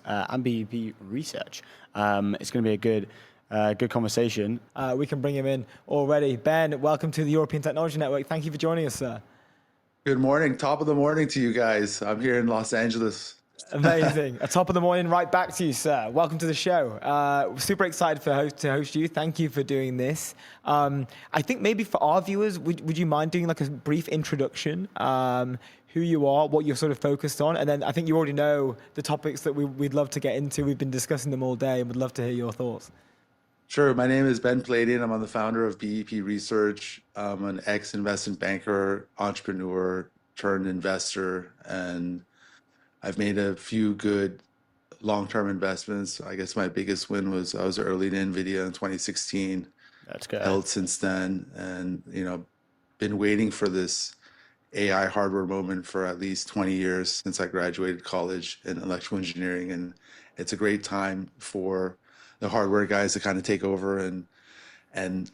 and BEP research. It's going to be a good conversation. We can bring him in already. Ben, welcome to the European Technology Network. Thank you for joining us, sir. Good morning. Top of the morning to you guys. I'm here in Los Angeles. Amazing. A top of the morning right back to you, sir. Welcome to the show. Super excited to host you. Thank you for doing this. I think maybe for our viewers, would you mind doing like a brief introduction? Who you are, what you're sort of focused on, and then I think you already know the topics that we'd love to get into. We've been discussing them all day and would love to hear your thoughts. Sure. My name is Ben Pouladian. I'm the founder of BEP Research. I'm an ex-investment banker, entrepreneur, turned investor, and I've made a few good long-term investments. I guess my biggest win was I was early to NVIDIA in 2016. That's good. Held since then, and been waiting for this AI hardware moment for at least 20 years since I graduated college in electrical engineering, and it's a great time for the hardware guys to kind of take over,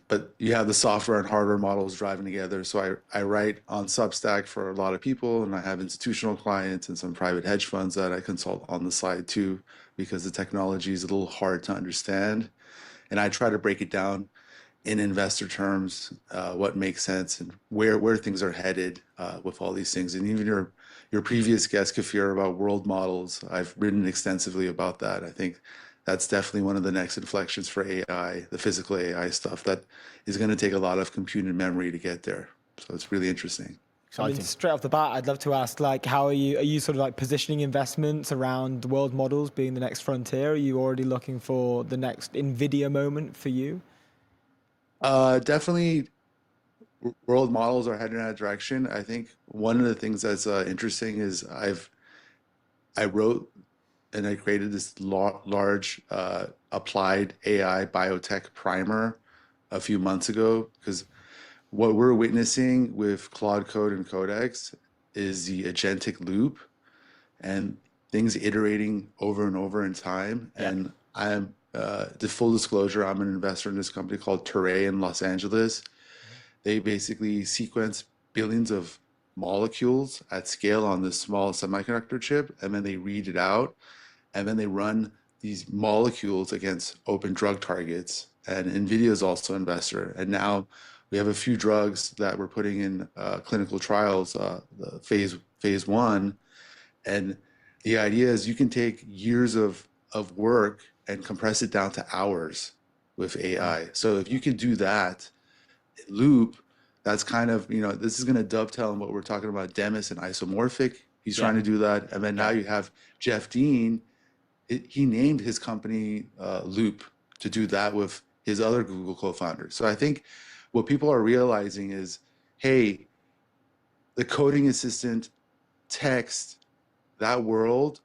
but you have the software and hardware models driving together. So I write on Substack for a lot of people, and I have institutional clients and some private hedge funds that I consult on the side too, because the technology is a little hard to understand, and I try to break it down in investor terms, what makes sense and where things are headed with all these things. And even your previous guest, Kafir, about world models, I've written extensively about that. I think that's definitely one of the next inflections for AI, the physical AI stuff that is going to take a lot of compute and memory to get there. So it's really interesting. I mean, straight off the bat, I'd love to ask, like, are you sort of like positioning investments around world models being the next frontier? Are you already looking for the next NVIDIA moment for you? Definitely world models are heading in that direction. I think one of the things that's interesting is I wrote and I created this large applied AI biotech primer a few months ago, because what we're witnessing with Claude Code and Codex is the agentic loop and things iterating over and over in time. Yeah. And I'm the full disclosure, I'm an investor in this company called Terray in Los Angeles. They basically sequence billions of molecules at scale on this small semiconductor chip, and then they read it out, and then they run these molecules against open drug targets. And NVIDIA is also an investor. And now we have a few drugs that we're putting in clinical trials, phase 1. And the idea is you can take years of work and compress it down to hours with AI. So if you can do that loop, that's kind of, this is going to dovetail on what we're talking about, Demis and Isomorphic. He's trying to do that. And then now you have Jeff Dean. He named his company Loop to do that with his other Google co-founders. So I think what people are realizing is, hey, the coding assistant text, that world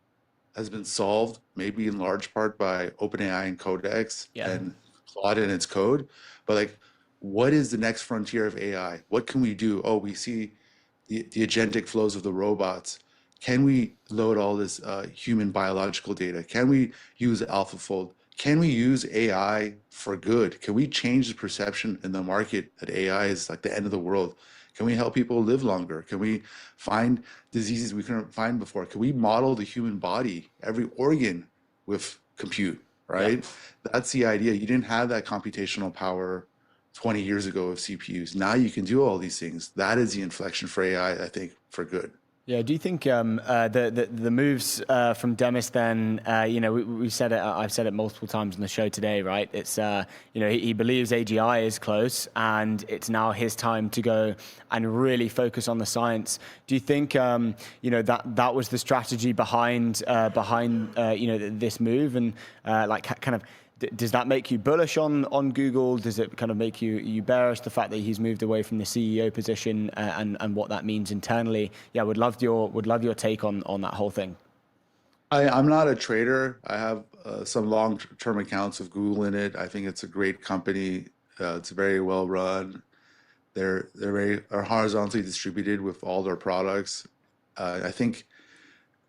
has been solved maybe in large part by OpenAI and Codex and Claude and its code. But like, what is the next frontier of AI? What can we do? Oh, we see the agentic flows of the robots. Can we load all this human biological data? Can we use AlphaFold? Can we use AI for good? Can we change the perception in the market that AI is like the end of the world? Can we help people live longer? Can we find diseases we couldn't find before? Can we model the human body, every organ with compute, right? Yeah. That's the idea. You didn't have that computational power 20 years ago with CPUs. Now you can do all these things. That is the inflection for AI, I think, for good. Yeah, do you think the moves from Demis then, we've said it, I've said it multiple times on the show today, right? It's, he believes AGI is close and it's now his time to go and really focus on the science. Do you think, that was the strategy behind this move, and does that make you bullish on Google? Does it kind of make you bearish, the fact that he's moved away from the CEO position and what that means internally? Yeah, would love your take on that whole thing. I'm not a trader. I have some long-term accounts of Google in it. I think it's a great company. It's very well run. They're horizontally distributed with all their products. I think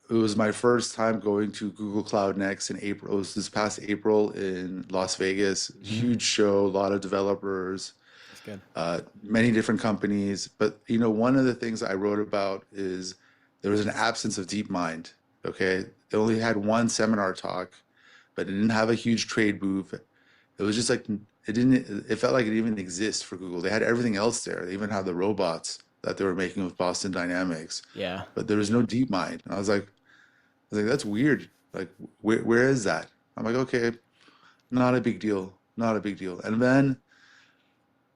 it was my first time going to Google Cloud Next in April. It was this past April in Las Vegas. Huge show, a lot of developers. That's good. Many different companies. But one of the things I wrote about is there was an absence of DeepMind. Okay, they only had one seminar talk, but it didn't have a huge trade booth. It was just like it didn't. It felt like it didn't even exist for Google. They had everything else there. They even had the robots that they were making with Boston Dynamics, Yeah. but there was no DeepMind. And I was like, that's weird. Like, where is that? I'm like, okay, not a big deal, not a big deal. And then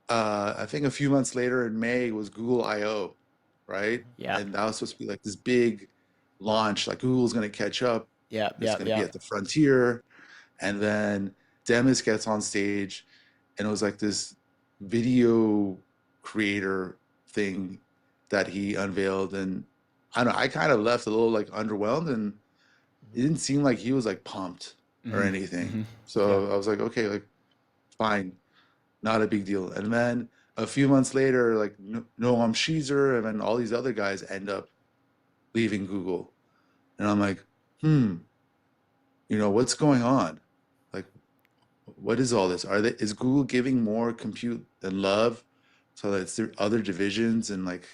I think a few months later in May was Google I/O, right? Yeah. And that was supposed to be like this big launch. Like Google's going to catch up. Yeah. It's Yeah. going to be Yeah. at the frontier. And then Demis gets on stage, and it was like this video creator thing that he unveiled. And I don't know, I kind of left a little like underwhelmed, and it didn't seem like he was like pumped or anything. Yeah. So I was like, okay, like fine, not a big deal. And then a few months later, like Noam Sheezer and then all these other guys end up leaving Google. And I'm like, what's going on? Like, what is all this? Is Google giving more compute than love so that it's their other divisions and like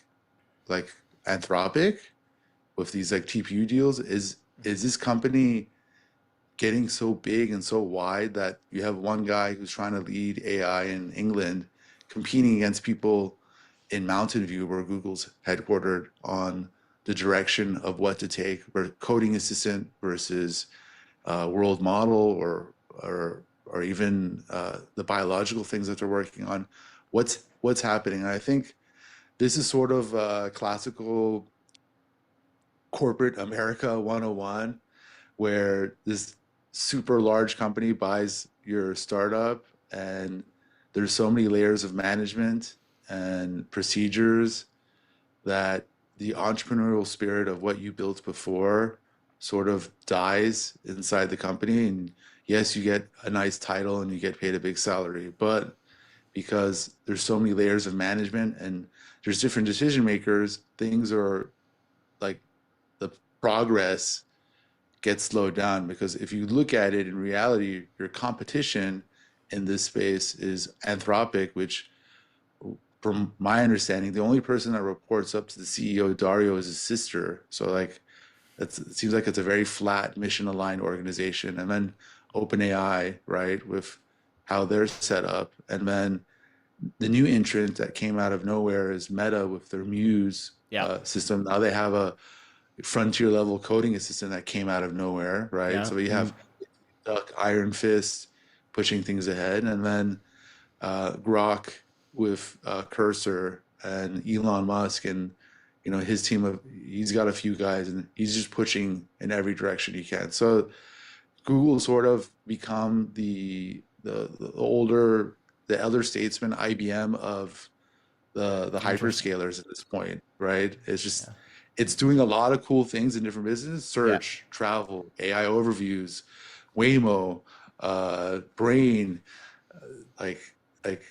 Anthropic with these like TPU deals? Is this company getting so big and so wide that you have one guy who's trying to lead AI in England competing against people in Mountain View, where Google's headquartered, on the direction of what to take, where coding assistant versus world model or even the biological things that they're working on? What's happening? And I think this is sort of classical corporate America 101, where this super large company buys your startup, and there's so many layers of management and procedures that the entrepreneurial spirit of what you built before sort of dies inside the company. And yes, you get a nice title and you get paid a big salary, but because there's so many layers of management and there's different decision makers, things are like the progress gets slowed down. Because if you look at it in reality, your competition in this space is Anthropic, which, from my understanding, the only person that reports up to the CEO, Dario, is his sister. So like, it seems like it's a very flat, mission-aligned organization. And then OpenAI, right, with how they're set up. And then the new entrant that came out of nowhere is Meta with their Muse Yeah. system. Now they have a frontier level coding assistant that came out of nowhere, right? Yeah. So you have Duck, Iron Fist pushing things ahead, and then Grok with Cursor, and Elon Musk and his team of, he's got a few guys and he's just pushing in every direction he can. So Google sort of become the elder statesman IBM of the hyperscalers at this point, right? It's just it's doing a lot of cool things in different businesses: search, travel, AI overviews, Waymo, Brain, like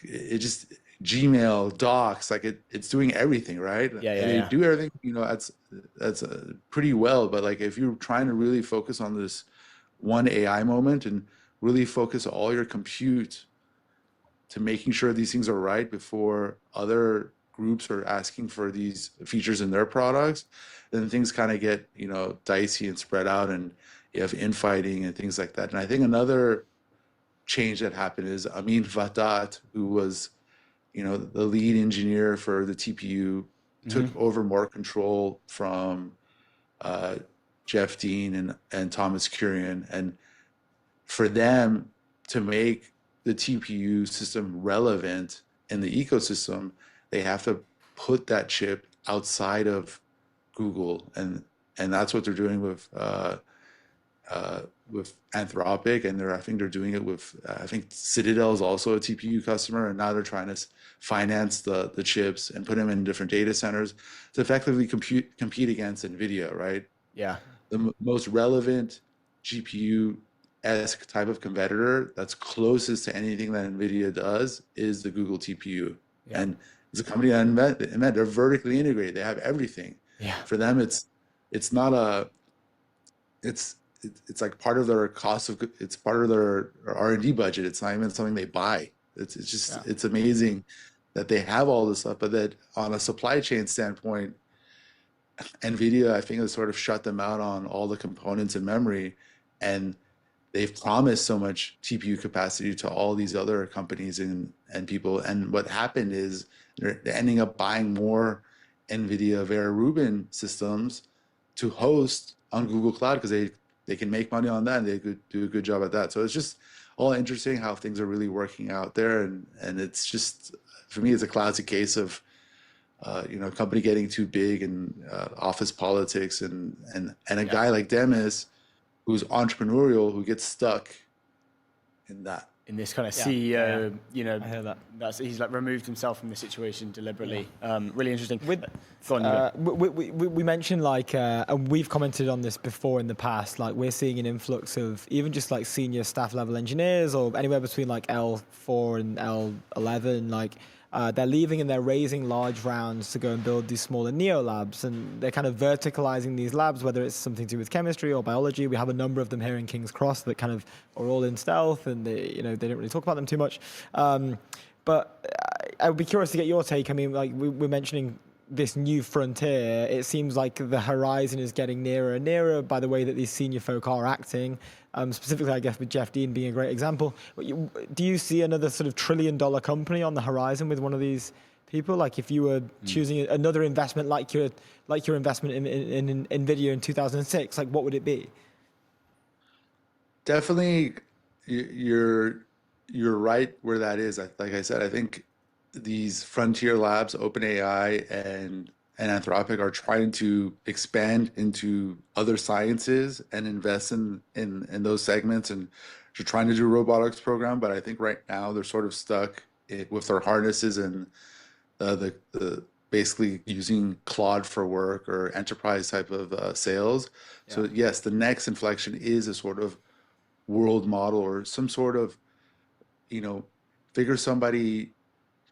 it just Gmail, Docs, like it's doing everything, right? Yeah. And they do everything, that's pretty well. But like, if you're trying to really focus on this one AI moment and really focus all your compute to making sure these things are right before other groups are asking for these features in their products, then things kind of get, dicey and spread out, and you have infighting and things like that. And I think another change that happened is Amin Vahdat, who was, the lead engineer for the TPU, took over more control from Jeff Dean and Thomas Kurian. And for them to make the TPU system relevant in the ecosystem, they have to put that chip outside of Google, and that's what they're doing with Anthropic, and I think they're doing it with I think Citadel is also a TPU customer, and now they're trying to finance the chips and put them in different data centers to effectively compete against NVIDIA, right? Yeah. The most relevant GPU-esque type of competitor that's closest to anything that NVIDIA does is the Google TPU. Yeah. And it's a company that they're vertically integrated. They have everything. Yeah. For them, it's not it's like part of their it's part of their R&D budget. It's not even something they buy. It's just it's amazing that they have all this stuff, but that on a supply chain standpoint, NVIDIA, I think, has sort of shut them out on all the components and memory, and they've promised so much TPU capacity to all these other companies and people. And what happened is they're ending up buying more NVIDIA Vera Rubin systems to host on Google Cloud because they can make money on that and they could do a good job at that. So it's just all interesting how things are really working out there. And it's just, for me, it's a classic case of, company getting too big and office politics and a guy like Demis who's entrepreneurial, who gets stuck in that. In this kind of CEO, I hear that. He's like removed himself from the situation deliberately. Really interesting. We mentioned and we've commented on this before in the past, like we're seeing an influx of even just like senior staff level engineers or anywhere between like L4 and L11, they're leaving and they're raising large rounds to go and build these smaller neo labs, and they're kind of verticalizing these labs, whether it's something to do with chemistry or biology. We have a number of them here in King's Cross that kind of are all in stealth, and they don't really talk about them too much. But I would be curious to get your take. I mean, like we're mentioning this new frontier. It seems like the horizon is getting nearer and nearer by the way that these senior folk are acting. Specifically, I guess, with Jeff Dean being a great example. Do you see another sort of $1 trillion company on the horizon with one of these people? Like if you were choosing another investment like your investment in NVIDIA in 2006, like what would it be? Definitely, you're right where that is. Like I said, I think these frontier labs, OpenAI and Anthropic, are trying to expand into other sciences and invest in those segments, and they're trying to do a robotics program. But I think right now they're sort of stuck with their harnesses and the basically using Claude for work or enterprise type of sales. Yeah. So yes, the next inflection is a sort of world model or some sort of, figure somebody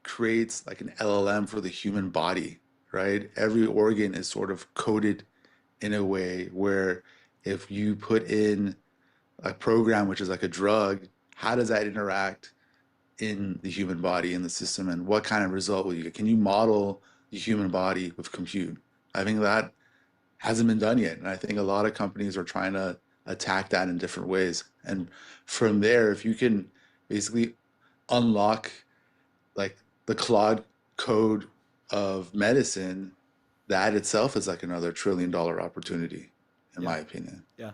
creates like an LLM for the human body, right? Every organ is sort of coded in a way where if you put in a program, which is like a drug, how does that interact in the human body, in the system, and what kind of result will you get? Can you model the human body with compute? I think that hasn't been done yet. And I think a lot of companies are trying to attack that in different ways. And from there, if you can basically unlock like the Claude Code of medicine, that itself is like another $1 trillion opportunity, in my opinion. Yeah.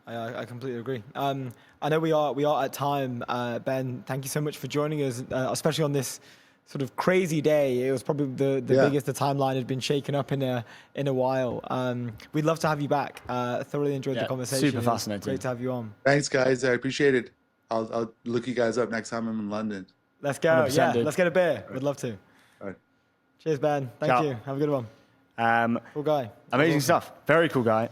I completely agree. I know we are at time. Ben, thank you so much for joining us, especially on this sort of crazy day. It was probably the biggest the timeline had been shaken up in a while. We'd love to have you back. Thoroughly enjoyed the conversation. Super fascinating. Great to have you on. Thanks, guys. I appreciate it. I'll look you guys up next time I'm in London. Let's go. Yeah, dude. let's get a beer. We'd love to. All right. Cheers, Ben. Thank you. Have a good one. Cool guy. Amazing stuff. Very cool guy.